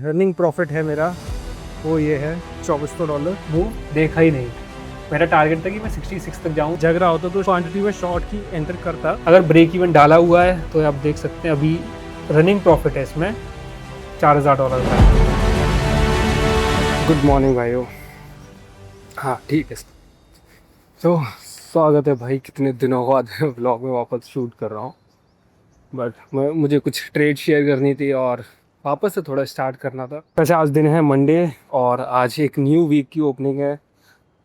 Running profit है मेरा, वो ये है $2400। वो देखा ही नहीं। मेरा टारगेट था कि मैं 66 तक जाऊं। जग रहा होता तो क्वांटिटी में शॉर्ट की एंटर करता। अगर ब्रेक इवन डाला हुआ है तो आप देख सकते हैं अभी रनिंग प्रॉफिट है इसमें $4000 का। गुड मॉर्निंग भाइयों। हाँ ठीक है, तो स्वागत है भाई, कितने दिनों बाद व्लॉग में वापस शूट कर रहा हूँ। बट मुझे कुछ ट्रेड शेयर करनी थी और वापस से थोड़ा स्टार्ट करना था। वैसे आज दिन है मंडे और आज एक न्यू वीक की ओपनिंग है।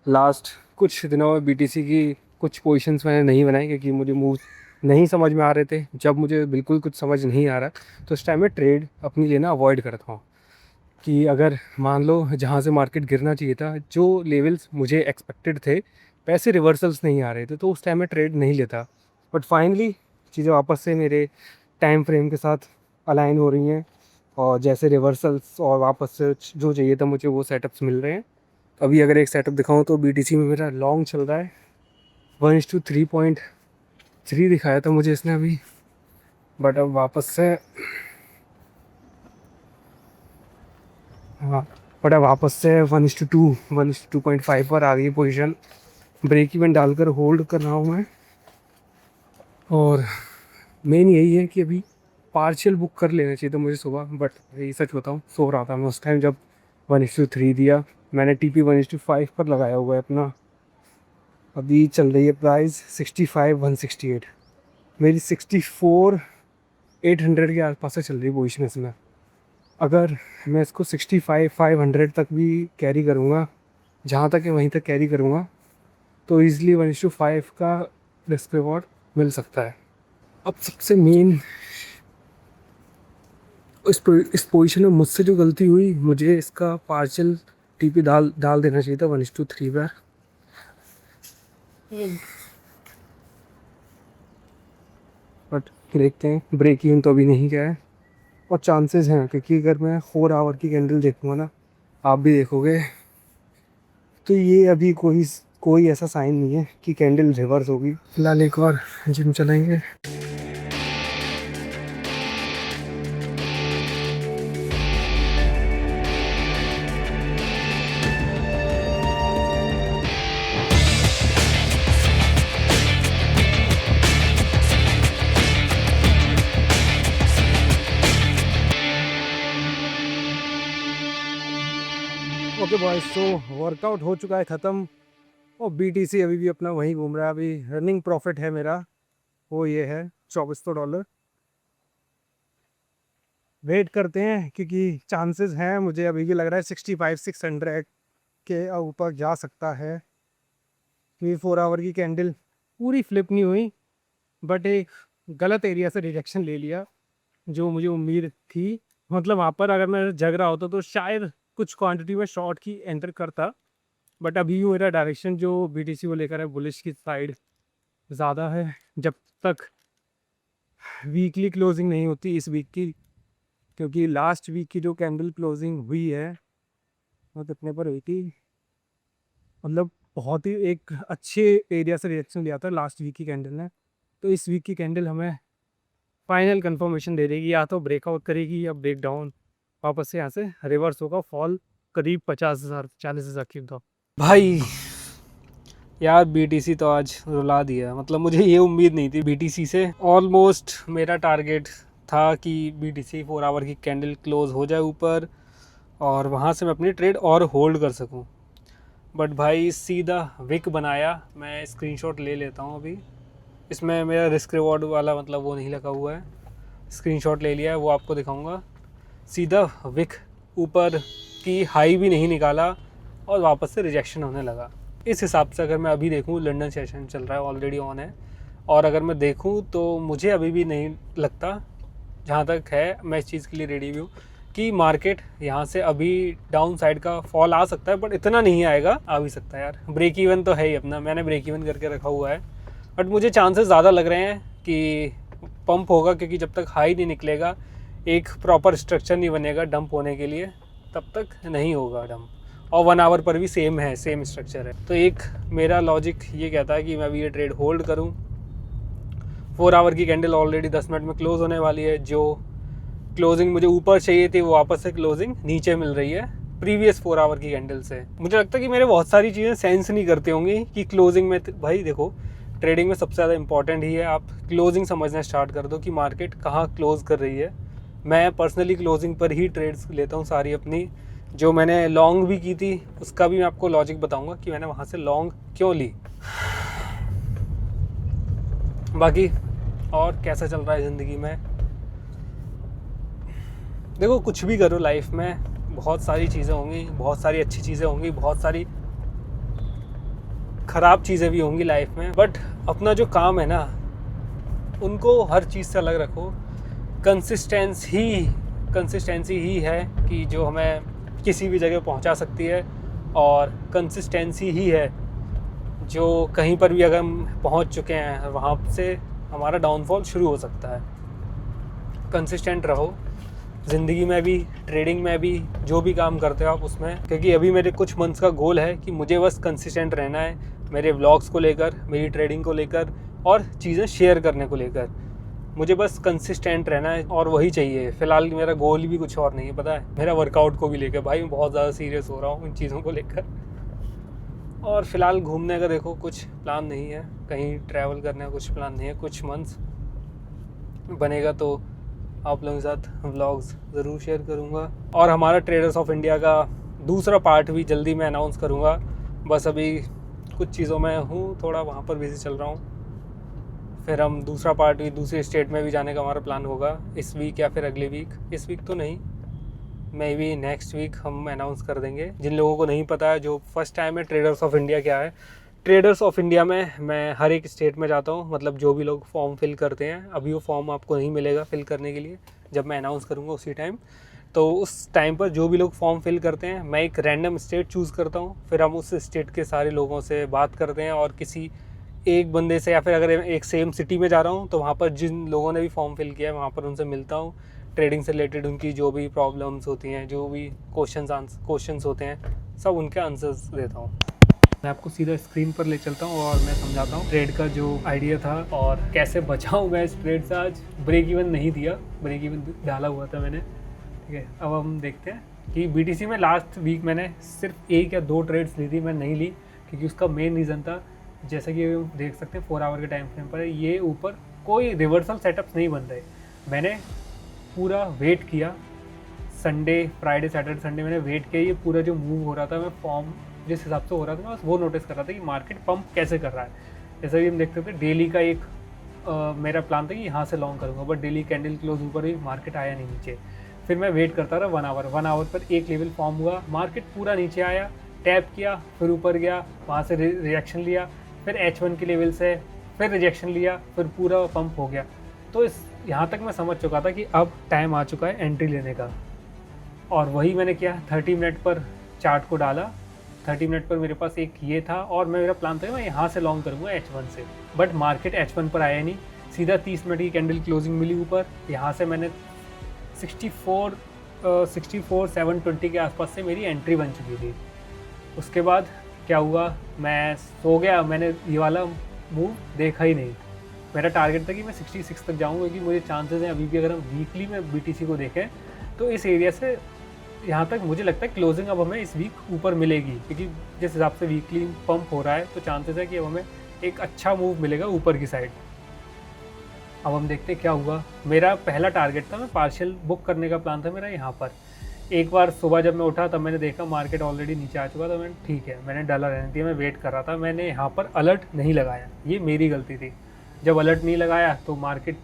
लास्ट कुछ दिनों में बीटीसी की कुछ पोजीशंस मैंने नहीं बनाई क्योंकि मुझे मूव नहीं समझ में आ रहे थे। जब मुझे बिल्कुल कुछ समझ नहीं आ रहा तो उस टाइम में ट्रेड अपनी लेना अवॉइड करता हूँ कि अगर मान लो जहाँ से मार्केट गिरना चाहिए था, जो लेवल्स मुझे एक्सपेक्टेड थे, पैसे रिवर्सल्स नहीं आ रहे थे, तो उस टाइम में ट्रेड नहीं लेता। बट फाइनली चीज़ें वापस से मेरे टाइम फ्रेम के साथ अलाइन हो रही हैं और जैसे रिवर्सल्स और वापस से जो चाहिए था मुझे वो सेटअप्स मिल रहे हैं। अभी अगर एक सेटअप दिखाऊं तो बीटीसी में मेरा लॉन्ग चल रहा है, 1:3.3 दिखाया था मुझे इसने अभी। बट अब वापस से हाँ, बट अब वापस से 1:2 1:2.5 पर आ गई पोजीशन। ब्रेक इवन डालकर होल्ड कर रहा हूँ मैं। और मेन यही है कि अभी पार्शियल बुक कर लेना चाहिए था मुझे सुबह, बट यही सच बताऊँ सो रहा था मैं उस टाइम जब 1:3 दिया। मैंने टीपी 1:5 पर लगाया हुआ है अपना। अभी चल रही है प्राइस 65,168। मेरी 64,800 के आसपास से चल रही है पोजीशन इसमें। अगर मैं इसको 65,500 तक भी कैरी करूँगा, जहाँ तक है वहीं तक कैरी करूँगा, तो ईज़िली 1:5 का रिस्क रिवॉर्ड मिल सकता है। अब सबसे मेन इस पोजीशन में मुझसे जो गलती हुई, मुझे इसका पार्शियल टीपी डाल देना चाहिए था 1:3 पर। बट देखते हैं, ब्रेक इवन तो अभी नहीं गया है और चांसेस हैं क्योंकि अगर मैं 4 आवर की कैंडल देखूँगा ना, आप भी देखोगे, तो ये अभी कोई ऐसा साइन नहीं है कि कैंडल रिवर्स होगी। फिलहाल एक और जिम चलेंगे। ओके बॉयज, तो वर्कआउट हो चुका है ख़त्म और बीटीसी अभी भी अपना वहीं घूम रहा है। अभी रनिंग प्रॉफिट है मेरा, वो ये है $2400। वेट करते हैं क्योंकि चांसेस हैं, मुझे अभी भी लग रहा है 65,600 के ऊपर जा सकता है। क्योंकि 4 आवर की कैंडल पूरी फ्लिप नहीं हुई, बट एक गलत एरिया से रिजेक्शन ले लिया जो मुझे उम्मीद थी। मतलब वहाँ पर अगर मैं जग रहा होता तो शायद कुछ क्वांटिटी में शॉर्ट की एंटर करता। बट अभी मेरा डायरेक्शन जो बीटीसी को लेकर है बुलिश की साइड ज़्यादा है। जब तक वीकली क्लोजिंग नहीं होती इस वीक की, क्योंकि लास्ट वीक की जो कैंडल क्लोजिंग हुई है वो कितने पर हुई थी, मतलब बहुत ही एक अच्छे एरिया से रिएक्शन लिया था लास्ट वीक की कैंडल ने। तो इस वीक की कैंडल हमें फाइनल कंफर्मेशन दे देगी, या तो ब्रेकआउट करेगी या ब्रेक डाउन वापस से यहाँ से रिवर्स होगा। फॉल करीब 50,000 40,000 की था भाई यार बीटीसी तो आज रुला दिया। मतलब मुझे ये उम्मीद नहीं थी बीटीसी से। ऑलमोस्ट मेरा टारगेट था कि बीटीसी 4 आवर की कैंडल क्लोज हो जाए ऊपर और वहाँ से मैं अपनी ट्रेड और होल्ड कर सकूँ। बट भाई सीधा विक बनाया। मैं स्क्रीनशॉट ले लेता हूँ अभी। इसमें मेरा रिस्क रिवॉर्ड वाला मतलब वो नहीं लगा हुआ है। स्क्रीनशॉट ले लिया है, वो आपको दिखाऊंगा। सीधा विक ऊपर की हाई भी नहीं निकाला और वापस से रिजेक्शन होने लगा। इस हिसाब से अगर मैं अभी देखूँ, लंदन सेशन चल रहा है, ऑलरेडी ऑन है, और अगर मैं देखूँ तो मुझे अभी भी नहीं लगता, जहाँ तक है मैं इस चीज़ के लिए रेडी भी हूँ कि मार्केट यहाँ से अभी डाउन साइड का फॉल आ सकता है, बट इतना नहीं आएगा। आ भी सकता है यार, ब्रेक इवन तो है ही अपना, मैंने ब्रेक इवन करके रखा हुआ है। बट मुझे चांसेस ज़्यादा लग रहे हैं कि पंप होगा, क्योंकि जब तक हाई नहीं निकलेगा, एक प्रॉपर स्ट्रक्चर नहीं बनेगा डंप होने के लिए, तब तक नहीं होगा डंप। और 1 आवर पर भी सेम स्ट्रक्चर है। तो एक मेरा लॉजिक ये कहता है कि मैं अभी ये ट्रेड होल्ड करूं। 4 आवर की कैंडल ऑलरेडी 10 मिनट में क्लोज होने वाली है, जो क्लोजिंग मुझे ऊपर चाहिए थी, वो वापस से क्लोजिंग नीचे मिल रही है प्रीवियस 4 आवर की कैंडल से। मुझे लगता है कि मेरे बहुत सारी चीज़ें सेंस नहीं करती होंगी कि क्लोजिंग में भाई देखो, ट्रेडिंग में सबसे ज़्यादा इंपॉर्टेंट ही है आप क्लोजिंग समझना स्टार्ट कर दो कि मार्केट कहाँ क्लोज कर रही है। मैं पर्सनली क्लोजिंग पर ही ट्रेड्स लेता हूँ सारी अपनी। जो मैंने लॉन्ग भी की थी उसका भी मैं आपको लॉजिक बताऊँगा कि मैंने वहाँ से लॉन्ग क्यों ली। बाकी और कैसा चल रहा है ज़िंदगी में, देखो कुछ भी करो लाइफ में बहुत सारी चीज़ें होंगी, बहुत सारी अच्छी चीज़ें होंगी, बहुत सारी ख़राब चीज़ें भी होंगी लाइफ में, बट अपना जो काम है ना उनको हर चीज़ से अलग रखो। कंसिस्टेंसी ही है कि जो हमें किसी भी जगह पहुंचा सकती है, और कंसिस्टेंसी ही है जो कहीं पर भी अगर हम पहुंच चुके हैं वहाँ से हमारा डाउनफॉल शुरू हो सकता है। कंसिस्टेंट रहो ज़िंदगी में भी, ट्रेडिंग में भी, जो भी काम करते हो आप उसमें, क्योंकि अभी मेरे कुछ मंथ्स का गोल है कि मुझे बस कंसिस्टेंट रहना है मेरे व्लॉग्स को लेकर, मेरी ट्रेडिंग को लेकर और चीज़ें शेयर करने को लेकर। मुझे बस कंसिस्टेंट रहना है और वही चाहिए। फ़िलहाल मेरा गोल भी कुछ और नहीं है, पता है, मेरा वर्कआउट को भी लेकर भाई मैं बहुत ज़्यादा सीरियस हो रहा हूँ इन चीज़ों को लेकर। और फ़िलहाल घूमने का देखो कुछ प्लान नहीं है, कहीं ट्रैवल करने का कुछ प्लान नहीं है। कुछ मंथ्स बनेगा तो आप लोगों के साथ व्लॉग्स ज़रूर शेयर करूँगा, और हमारा ट्रेडर्स ऑफ इंडिया का दूसरा पार्ट भी जल्दी मैं अनाउंस करूँगा। बस अभी कुछ चीज़ों में हूँ थोड़ा वहाँ पर बिज़ी चल रहा हूँ। फिर हम दूसरा पार्ट भी दूसरे स्टेट में भी जाने का हमारा प्लान होगा इस वीक या फिर अगले वीक। इस वीक तो नहीं, मे बी नेक्स्ट वीक हम अनाउंस कर देंगे। जिन लोगों को नहीं पता है, जो फर्स्ट टाइम है ट्रेडर्स ऑफ इंडिया क्या है, ट्रेडर्स ऑफ इंडिया में मैं हर एक स्टेट में जाता हूँ। मतलब जो भी लोग फॉर्म फिल करते हैं, अभी वो फॉर्म आपको नहीं मिलेगा फिल करने के लिए, जब मैं अनाउंस करूँगा उसी टाइम। तो उस टाइम पर जो भी लोग फॉर्म फिल करते हैं, मैं एक रैंडम स्टेट चूज़ करता हूँ, फिर हम उस स्टेट के सारे लोगों से बात करते हैं, और किसी एक बंदे से, या फिर अगर एक सेम सिटी में जा रहा हूँ तो वहाँ पर जिन लोगों ने भी फॉर्म फिल किया है वहाँ पर उनसे मिलता हूँ। ट्रेडिंग से रिलेटेड उनकी जो भी प्रॉब्लम्स होती हैं, जो भी क्वेश्चंस होते हैं, सब उनके आंसर्स देता हूँ। मैं आपको सीधा स्क्रीन पर ले चलता हूँ और मैं समझाता हूँ ट्रेड का जो आइडिया था और कैसे बचाऊँ मैं इस ट्रेड से। आज ब्रेक इवन नहीं दिया, ब्रेक इवन डाला हुआ था मैंने, ठीक है। अब हम देखते हैं कि BTC में लास्ट वीक मैंने सिर्फ 1 या 2 ट्रेड्स ली थी, मैं नहीं ली, क्योंकि उसका मेन रीज़न था, जैसा कि देख सकते हैं 4 आवर के टाइम फ्रेम पर ये ऊपर कोई रिवर्सल सेटअप्स नहीं बन रहे। मैंने पूरा वेट किया, संडे, फ्राइडे, सैटरडे, संडे मैंने वेट किया, ये पूरा जो मूव हो रहा था, मैं फॉर्म जिस हिसाब से हो रहा था मैं बस वो नोटिस कर रहा था कि मार्केट पंप कैसे कर रहा है। जैसा कि हम देख सकते हैं डेली का एक मेरा प्लान था कि यहाँ से लॉन्ग करूँगा, बट डेली कैंडल क्लोज ऊपर ही, मार्केट आया नहीं नीचे। फिर मैं वेट करता रहा 1 आवर पर एक लेवल फॉर्म हुआ, मार्केट पूरा नीचे आया, टैप किया, फिर ऊपर गया, वहाँ से रिएक्शन लिया, फिर H1 के लेवल से फिर रिजेक्शन लिया, फिर पूरा पंप हो गया। तो इस यहाँ तक मैं समझ चुका था कि अब टाइम आ चुका है एंट्री लेने का, और वही मैंने किया। 30 मिनट पर चार्ट को डाला, 30 मिनट पर मेरे पास एक ये था, और मेरा प्लान था मैं यहाँ से लॉन्ग करूँगा H1 से, बट मार्केट H1 पर आया नहीं, सीधा 30 मिनट की कैंडल क्लोजिंग मिली ऊपर। यहाँ से मैंने 64,720 के आसपास से मेरी एंट्री बन चुकी थी। उसके बाद क्या हुआ, मैं सो गया, मैंने ये वाला मूव देखा ही नहीं। मेरा टारगेट था कि मैं 66 तक जाऊँ, क्योंकि मुझे चांसेस हैं अभी भी, अगर हम वीकली में BTC को देखें तो इस एरिया से यहाँ तक मुझे लगता है क्लोजिंग अब हमें इस वीक ऊपर मिलेगी, क्योंकि जिस हिसाब से वीकली पंप हो रहा है तो चांसेस है कि अब हमें एक अच्छा मूव मिलेगा ऊपर की साइड। अब हम देखते हैं क्या हुआ। मेरा पहला टारगेट था, मैं पार्शियल बुक करने का प्लान था मेरा यहाँ पर। एक बार सुबह जब मैं उठा तब मैंने देखा मार्केट ऑलरेडी नीचे आ चुका था, मैंने ठीक है, मैंने डाला रहने दिया, मैं वेट कर रहा था, मैंने यहाँ पर अलर्ट नहीं लगाया, ये मेरी गलती थी। जब अलर्ट नहीं लगाया तो मार्केट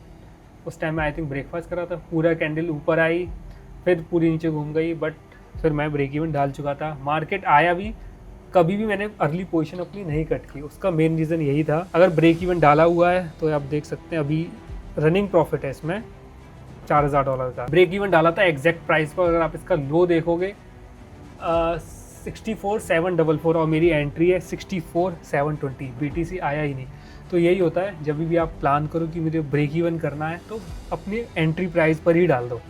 उस टाइम में आई थिंक ब्रेकफास्ट कर रहा था, पूरा कैंडल ऊपर आई, फिर पूरी नीचे घूम गई, बट फिर मैं ब्रेक इवन डाल चुका था। मार्केट आया भी, कभी भी मैंने अर्ली पोजीशन अपनी नहीं कट की, उसका मेन रीज़न यही था। अगर ब्रेक इवन डाला हुआ है तो आप देख सकते हैं अभी रनिंग प्रॉफिट है इसमें $4,000 का। ब्रेक इवन डाला था एग्जैक्ट प्राइस पर, अगर आप इसका लो देखोगे 64,744, और मेरी एंट्री है 64,720। BTC आया ही नहीं। तो यही होता है, जब भी आप प्लान करो कि मुझे ब्रेक इवन करना है तो अपनी एंट्री प्राइस पर ही डाल दो।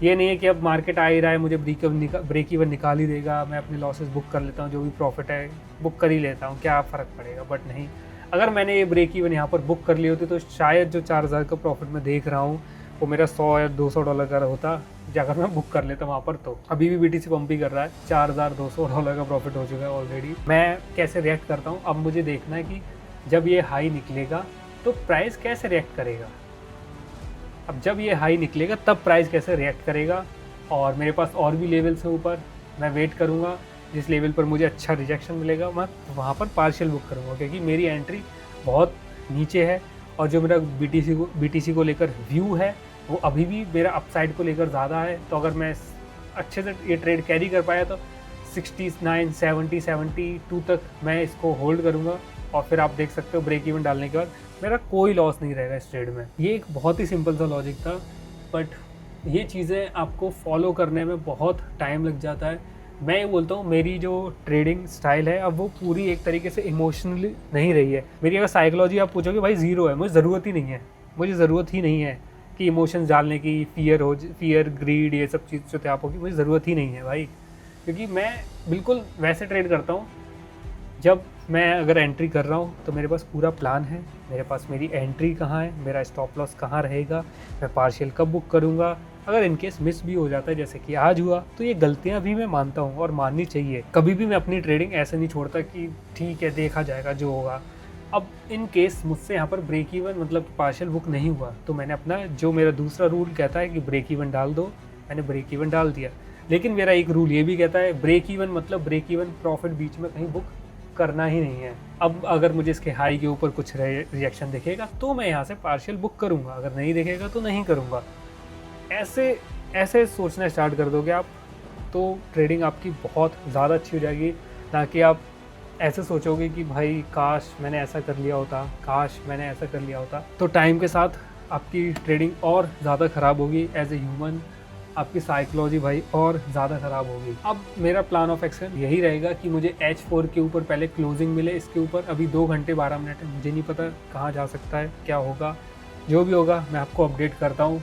ये नहीं है कि अब मार्केट आ ही रहा है, मुझे ब्रेक इवन निकाल ही देगा, मैं अपने लॉसेस बुक कर लेता हूँ, जो भी प्रॉफिट है बुक कर ही लेता हूँ, क्या फ़र्क पड़ेगा। बट नहीं, अगर मैंने ये ब्रेक इवन यहाँ पर बुक कर ली होती तो शायद जो 4,000 का प्रॉफिट मैं देख रहा हूँ वो मेरा $100 या $200 का होता जाकर मैं बुक कर लेता वहाँ पर। तो अभी भी BTC पंप ही कर रहा है, $4200 का प्रॉफिट हो चुका है ऑलरेडी। मैं कैसे रिएक्ट करता हूँ, अब मुझे देखना है कि जब ये हाई निकलेगा तो प्राइस कैसे रिएक्ट करेगा। अब जब ये हाई निकलेगा तब प्राइस कैसे रिएक्ट करेगा, और मेरे पास और भी लेवल्स है ऊपर, मैं वेट करूँगा जिस लेवल पर मुझे अच्छा रिजेक्शन मिलेगा मैं वहाँ पर पार्शियल बुक करूँगा, क्योंकि मेरी एंट्री बहुत नीचे है और जो मेरा BTC को लेकर व्यू है वो अभी भी मेरा अपसाइड को लेकर ज़्यादा है। तो अगर मैं अच्छे से ये ट्रेड कैरी कर पाया तो 69, 70, 72 तक मैं इसको होल्ड करूँगा, और फिर आप देख सकते हो ब्रेक इवन डालने के बाद मेरा कोई लॉस नहीं रहेगा इस ट्रेड में। ये एक बहुत ही सिंपल सा लॉजिक था, बट ये चीज़ें आपको फॉलो करने में बहुत टाइम लग जाता है। मैं ये बोलता हूँ मेरी जो ट्रेडिंग स्टाइल है अब वो पूरी एक तरीके से इमोशनली नहीं रही है। मेरी अगर साइकोलॉजी आप पूछोगे भाई ज़ीरो है, मुझे ज़रूरत ही नहीं है, मुझे ज़रूरत ही नहीं है कि इमोशंस डालने की, फियर ग्रीड ये सब चीज़ जो आप होगी, मुझे ज़रूरत ही नहीं है भाई। क्योंकि मैं बिल्कुल वैसे ट्रेड करता हूँ जब मैं अगर एंट्री कर रहा हूँ तो मेरे पास पूरा प्लान है, मेरे पास मेरी एंट्री कहाँ है, मेरा स्टॉप लॉस कहाँ रहेगा, मैं पार्शियल कब बुक करूँगा। अगर इनकेस मिस भी हो जाता है जैसे कि आज हुआ तो ये गलतियाँ भी मैं मानता हूँ और माननी चाहिए। कभी भी मैं अपनी ट्रेडिंग ऐसे नहीं छोड़ता कि ठीक है देखा जाएगा जो होगा। अब इन केस मुझसे यहाँ पर ब्रेक इवन मतलब पार्शियल बुक नहीं हुआ तो मैंने अपना जो मेरा दूसरा रूल कहता है कि ब्रेक इवन डाल दो, मैंने ब्रेक इवन डाल दिया। लेकिन मेरा एक रूल ये भी कहता है ब्रेक इवन मतलब ब्रेक इवन प्रॉफिट बीच में कहीं बुक करना ही नहीं है। अब अगर मुझे इसके हाई के ऊपर कुछ रिएक्शन दिखेगा तो मैं यहाँ से पार्शियल बुक करूँगा, अगर नहीं दिखेगा तो नहीं करूँगा। ऐसे सोचना स्टार्ट कर दोगे आप तो ट्रेडिंग आपकी बहुत ज़्यादा अच्छी हो जाएगी। ना कि आप ऐसे सोचोगे कि भाई काश मैंने ऐसा कर लिया होता, काश मैंने ऐसा कर लिया होता। तो टाइम के साथ आपकी ट्रेडिंग और ज़्यादा ख़राब होगी। एज ए ह्यूमन आपकी साइकोलॉजी भाई और ज़्यादा ख़राब होगी। अब मेरा प्लान ऑफ एक्शन यही रहेगा कि मुझे H4 के ऊपर पहले क्लोजिंग मिले। इसके ऊपर अभी 2 घंटे 12 मिनट है, मुझे नहीं पता कहाँ जा सकता है, क्या होगा। जो भी होगा मैं आपको अपडेट करता हूँ,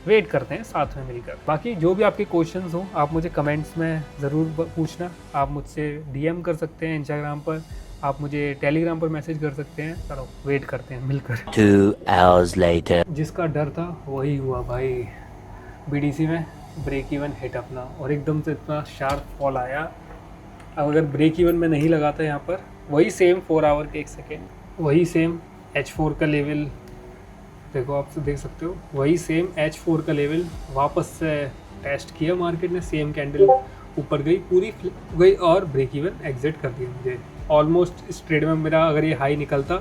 वेट करते हैं साथ में मिलकर। बाकी जो भी आपके क्वेश्चंस हो आप मुझे कमेंट्स में ज़रूर पूछना। आप मुझसे DM कर सकते हैं इंस्टाग्राम पर, आप मुझे टेलीग्राम पर मैसेज कर सकते हैं। चलो वेट करते हैं मिलकर। 2 hours later. जिसका डर था वही हुआ भाई। BTC में ब्रेक इवन हिट अपना और एकदम से इतना शार्प फॉल आया। अब अगर ब्रेक इवन में नहीं लगाता यहाँ पर वही सेम 4 आवर के 1 सेकेंड, वही सेम H4 का लेवल देखो, आप देख सकते हो वही सेम H4 का लेवल वापस से टेस्ट किया मार्केट ने, सेम कैंडल ऊपर गई, पूरी फ्लिप गई और ब्रेक इवन एग्जिट कर दिया मुझे। ऑलमोस्ट इस ट्रेड में मेरा अगर ये हाई निकलता,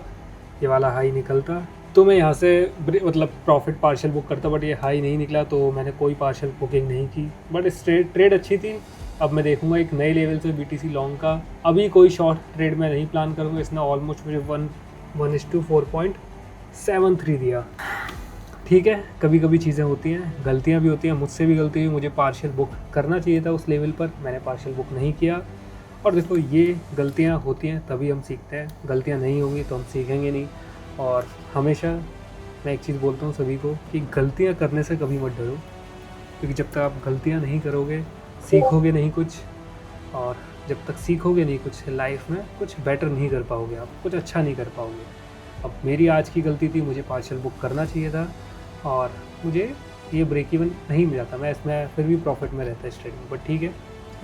ये वाला हाई निकलता तो मैं यहाँ से मतलब प्रॉफिट पार्शियल बुक करता, बट ये हाई नहीं निकला तो मैंने कोई पार्शियल बुकिंग नहीं की। बट इस ट्रेड अच्छी थी। अब मैं देखूंगा एक नए लेवल से BTC लॉन्ग का। अभी कोई शॉर्ट ट्रेड में नहीं प्लान करूँगा। इसने ऑलमोस्ट मुझे 1:4.73 दिया। ठीक है, कभी कभी चीज़ें होती हैं, गलतियाँ भी होती हैं, मुझसे भी गलती हुई। मुझे पार्शियल बुक करना चाहिए था उस लेवल पर, मैंने पार्शियल बुक नहीं किया। और देखो ये गलतियाँ होती हैं तभी हम सीखते हैं, गलतियाँ नहीं होंगी तो हम सीखेंगे नहीं। और हमेशा मैं एक चीज़ बोलता हूँ सभी को कि गलतियाँ करने से कभी मत डरो, क्योंकि जब तक आप गलतियाँ नहीं करोगे सीखोगे नहीं कुछ, और जब तक सीखोगे नहीं कुछ लाइफ में कुछ बेटर नहीं कर पाओगे, आप कुछ अच्छा नहीं कर पाओगे। अब मेरी आज की गलती थी, मुझे पार्शियल बुक करना चाहिए था और मुझे ये ब्रेक इवन नहीं मिला था। मैं इसमें फिर भी प्रॉफिट में रहता है इस ट्रेड में। बट ठीक है,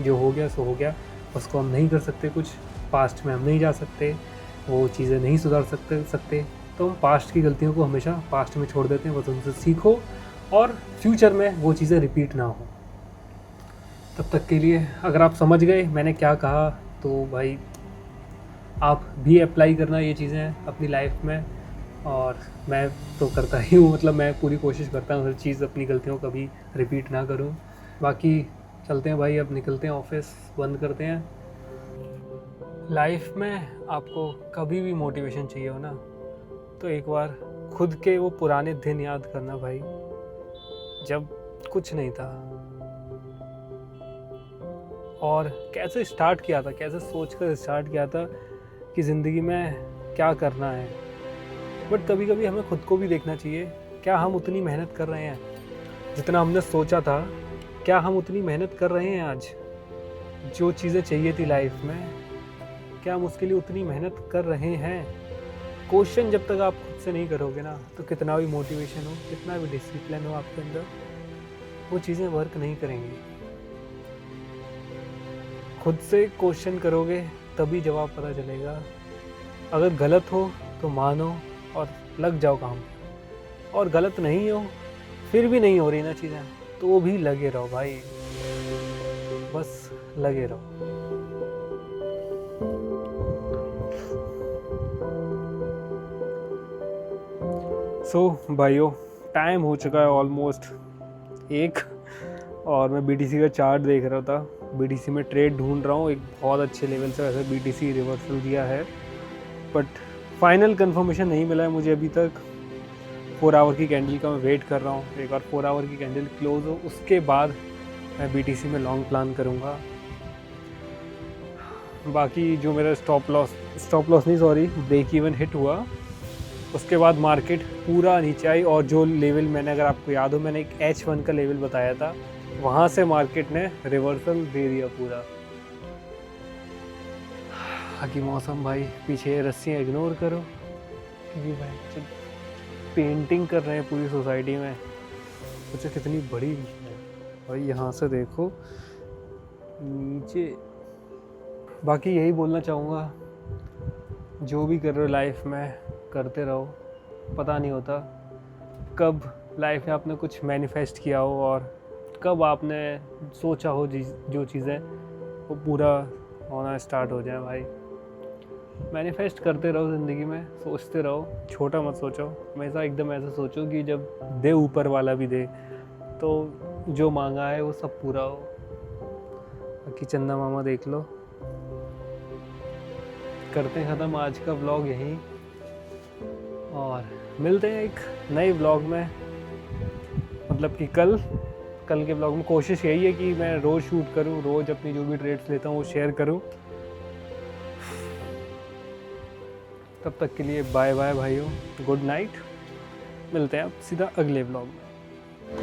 जो हो गया सो हो गया, उसको हम नहीं कर सकते कुछ। पास्ट में हम नहीं जा सकते, वो चीज़ें नहीं सुधार सकते। तो हम पास्ट की गलतियों को हमेशा पास्ट में छोड़ देते हैं। बस उनसे सीखो और फ्यूचर में वो चीज़ें रिपीट ना हो। तब तक के लिए अगर आप समझ गए मैंने क्या कहा तो भाई आप भी अप्लाई करना ये चीज़ें अपनी लाइफ में। और मैं तो करता ही हूँ, मतलब मैं पूरी कोशिश करता हूँ हर चीज़ अपनी गलतियों को कभी रिपीट ना करूँ। बाकी चलते हैं भाई, अब निकलते हैं, ऑफिस बंद करते हैं। लाइफ में आपको कभी भी मोटिवेशन चाहिए हो ना तो एक बार खुद के वो पुराने दिन याद करना भाई, जब कुछ नहीं था और कैसे स्टार्ट किया था, कैसे सोचकर स्टार्ट किया था कि ज़िंदगी में क्या करना है। बट कभी कभी हमें खुद को भी देखना चाहिए, क्या हम उतनी मेहनत कर रहे हैं जितना हमने सोचा था? क्या हम उतनी मेहनत कर रहे हैं आज? जो चीज़ें चाहिए थी लाइफ में क्या हम उसके लिए उतनी मेहनत कर रहे हैं? क्वेश्चन जब तक आप खुद से नहीं करोगे ना, तो कितना भी मोटिवेशन हो, कितना भी डिसिप्लिन हो आपके अंदर, वो चीज़ें वर्क नहीं करेंगी। खुद से क्वेश्चन करोगे तभी जवाब पता चलेगा। अगर गलत हो तो मानो और लग जाओ काम पे, और गलत नहीं हो फिर भी नहीं हो रही ना चीज़ें, तो भी लगे रहो भाई, बस लगे रहो। सो भाइयों, टाइम हो चुका है ऑलमोस्ट 1, और मैं बीटीसी का चार्ट देख रहा था। बीटीसी में ट्रेड ढूंढ रहा हूँ एक बहुत अच्छे लेवल से। वैसे बीटीसी रिवर्सल दिया है, बट फाइनल कंफर्मेशन नहीं मिला है मुझे अभी तक। 4 आवर की कैंडल का मैं वेट कर रहा हूँ। एक बार 4 आवर की कैंडल क्लोज हो, उसके बाद मैं बीटीसी में लॉन्ग प्लान करूँगा। बाकी जो मेरा स्टॉप लॉस नहीं सॉरी ब्रेक इवन हिट हुआ, उसके बाद मार्केट पूरा नीचे आई, और जो लेवल मैंने, अगर आपको याद हो, मैंने एक H1 का लेवल बताया था, वहाँ से मार्केट ने रिवर्सल दे दिया पूरा। बाकी मौसम भाई, पीछे रस्सियाँ इग्नोर करो, क्योंकि भाई पेंटिंग कर रहे हैं पूरी सोसाइटी में, मुझे कितनी बड़ी है भाई, यहाँ से देखो नीचे। बाकी यही बोलना चाहूँगा, जो भी कर रहे हो लाइफ में करते रहो। पता नहीं होता कब लाइफ में आपने कुछ मैनिफेस्ट किया हो, और कब आपने सोचा हो जो चीज़ें वो पूरा होना स्टार्ट हो जाए। भाई मैनिफेस्ट करते रहो ज़िंदगी में, सोचते रहो, छोटा मत सोचो हमेशा, एकदम ऐसा सोचो कि जब दे ऊपर वाला भी दे, तो जो मांगा है वो सब पूरा हो। बाकी चंदा मामा देख लो। करते हैं ख़त्म आज का व्लॉग यहीं, और मिलते हैं एक नए व्लॉग में। मतलब कि कल के व्लॉग में कोशिश यही है कि मैं रोज़ शूट करूं, रोज़ अपनी जो भी ट्रेड्स लेता हूं वो शेयर करूं। तब तक के लिए बाय बाय भाइयों, गुड नाइट। मिलते हैं अब सीधा अगले व्लॉग में।